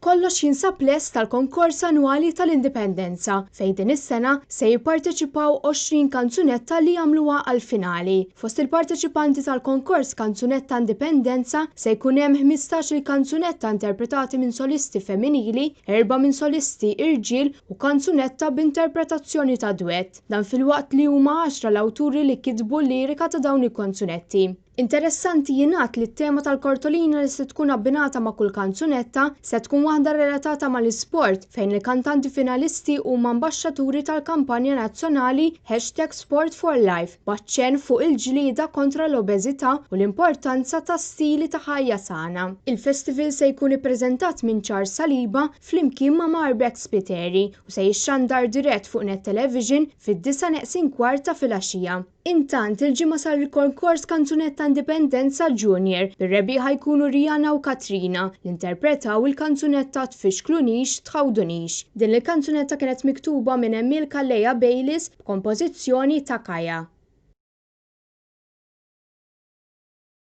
kollox jinsab lest tal-Konkors annwali tal-Indipendenza fejn din is-sena se jipparteċipaw 20 kanzunetta li jagħmluha għall-finali. Fost il-parteċipanti tal-Konkors Kanzunetta Indipendenza se jkun hemm 15 kanzunetta interpretati minn solisti femminili, 4 minn solisti irġiel u kanzunetta b'interpretazzjoni ta' duett. Dan fil-waqt li huma 10 l-awturi li kitbu l-lirika ta' dawn il-kanzunetti. Interessanti jingħad li t-tema tal-kortolina li se tkun abbinata ma' kull kanzunetta se tkun waħda relatata mal-isport fejn il-kantanti finalisti huma ambaxxaturi tal-kampanja nazzjonali #Sport4Life b'aċċenn fuq il-ġlieda kontra l-obeżità u l-importanza ta' stili ta' ħajja sana. Il-festival se jkun ippreżentat minn Charles Saliba flimkien ma' Marbek Spiteri u se jixxandar dirett fuq net television fid-9:15 filgħaxija. Intant il-ġimgħa sar il-Konkors Kanzunetta Indipendenza Junior bir-rebbieħa jkunu Rihanna u Katrina li interpretaw il-kanzunetta Tfixklunix Tħawdunix. Din il-kanzunetta kienet miktuba minn Illejla b'kompożizzjoni ta' Kaja.